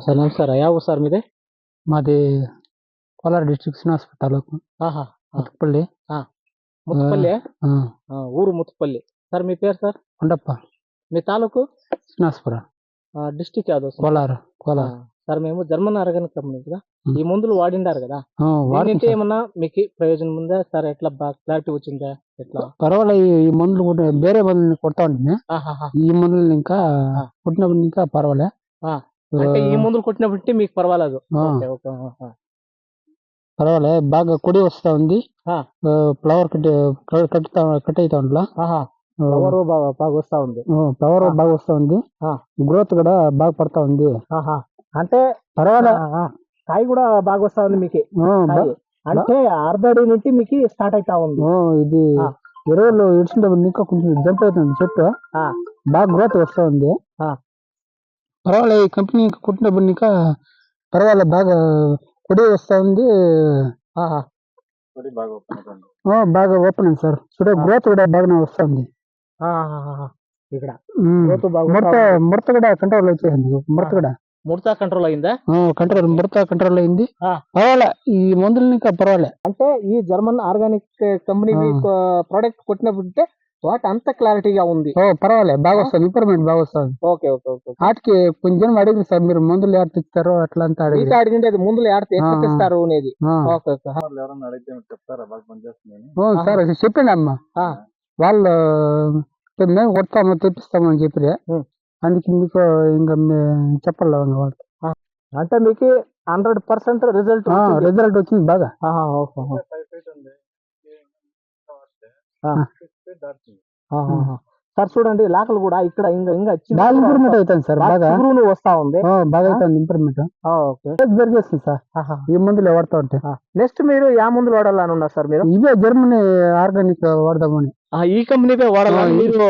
Sir నమస్కారం. Yeah ఊరు sir మీది? మాది కోలార్ డిస్ట్రిక్ట్ శ్రీనివాసపురం తాలూకు ఆహా! ముత్తుపల్లి. ముత్తుపల్లి. ఆ, ఊరు ముత్తుపల్లి. సార్ మీ పేరు సార్? కొండప్ప. మీ తాలూకు? శ్రీనివాసపురం. డిస్ట్రిక్ట్ యాదవ్ కోలార్. సార్ మేము జర్మన్ ఆర్గానిక్ కంపెనీ కదా, ఈ మందులు వాడిండారు కదా, వాడితే దీంట్లో ఏమన్నా మీకు ప్రయోజనం ఉందా సార్? ఎట్లా బాగా క్లారిటీ వచ్చిందా ఎట్లా? పర్వాలేదు. ఈ మందులు కూడా వేరే మందులు కొడతా ఉంటుంది. ఈ మందులు ఇంకా కొట్టినప్పుడు ఇంకా పర్వాలే. అంటే ఈ మందులు కొట్టినప్పుడు మీకు పర్వాలేదు. పర్వాలే, బాగా కొడి వస్తా ఉంది. ఫ్లవర్ కట్ అవుతా ఉంట్లా. పవర్ బాగా వస్తా ఉంది. ఫ్లవర్ బాగా వస్తా ఉంది. గ్రోత్ కూడా బాగా పడతా ఉంది. అంటే పర్వాలే, కాయ కూడా బాగా వస్తా ఉంది మీకు. అంటే అర్ధడి నుంచి మీకు స్టార్ట్ అవుతా ఉంది. ఇది ఎరువులు ఇడిచినప్పుడు ఇంకా కొంచెం జంప్ అవుతుంది చెట్టు. బాగా గ్రోత్ వస్తా ఉంది. పర్వాలే, ఈ కంపెనీ కుట్టినప్పుడు ఇంకా పర్వాలే, బాగా కొడి వస్తా ఉంది. బాగా ఓపెన్ అయింది సార్. చూడ గ్రోత్ కూడా బాగానే వస్తుంది. ఇక్కడ ముడత కూడా కంట్రోల్ వచ్చేసింది. ముడత కంట్రోల్ అయిందా? ముడత కంట్రోల్ అయింది. పర్వాలే, ఈ మందులు ఇంకా పర్వాలే. అంటే ఈ జర్మన్ ఆర్గానిక్ కంపెనీ ప్రోడక్ట్ కొట్టినప్పుడు వాటి అంత క్లారిటీగా ఉంది. పర్వాలే, బాగా వస్తుంది. ఇంప్రూవ్మెంట్ బాగా వస్తుంది. ఓకే. వాటికి కొంచెం అడిగింది సార్, మీరు మందులు ఎక్కడ తెచ్చారో అట్లా అంతా అడిగింది. మందులు ఎట్లా తెస్తారు అనేది. సార్ చెప్పింది అమ్మ. వాళ్ళు మేము కొడతాము తెప్పిస్తామని చెప్పి, అందుకే మీకు ఇంకా చెప్పాలి వాళ్ళకి. అంటే మీకు 100% రిజల్ట్ వచ్చింది బాగా. సార్ చూడండి, లాకలు కూడా ఇక్కడ ఇంకా ఇంప్రూవ్మెంట్ అవుతుంది సార్. బాగా వస్తా ఉంది. బాగా అవుతుంది ఇంప్రూవ్మెంట్. పెరిగేస్తుంది సార్ ఈ మందులు వాడుతూ ఉంటే. నెక్స్ట్ మీరు ఏ మందులు వాడాలని ఉన్నారు సార్? మీరు ఇవే జర్మనీ ఆర్గానిక్ వాడదామని. ఈ కంపెనీ వాడాలని మీరు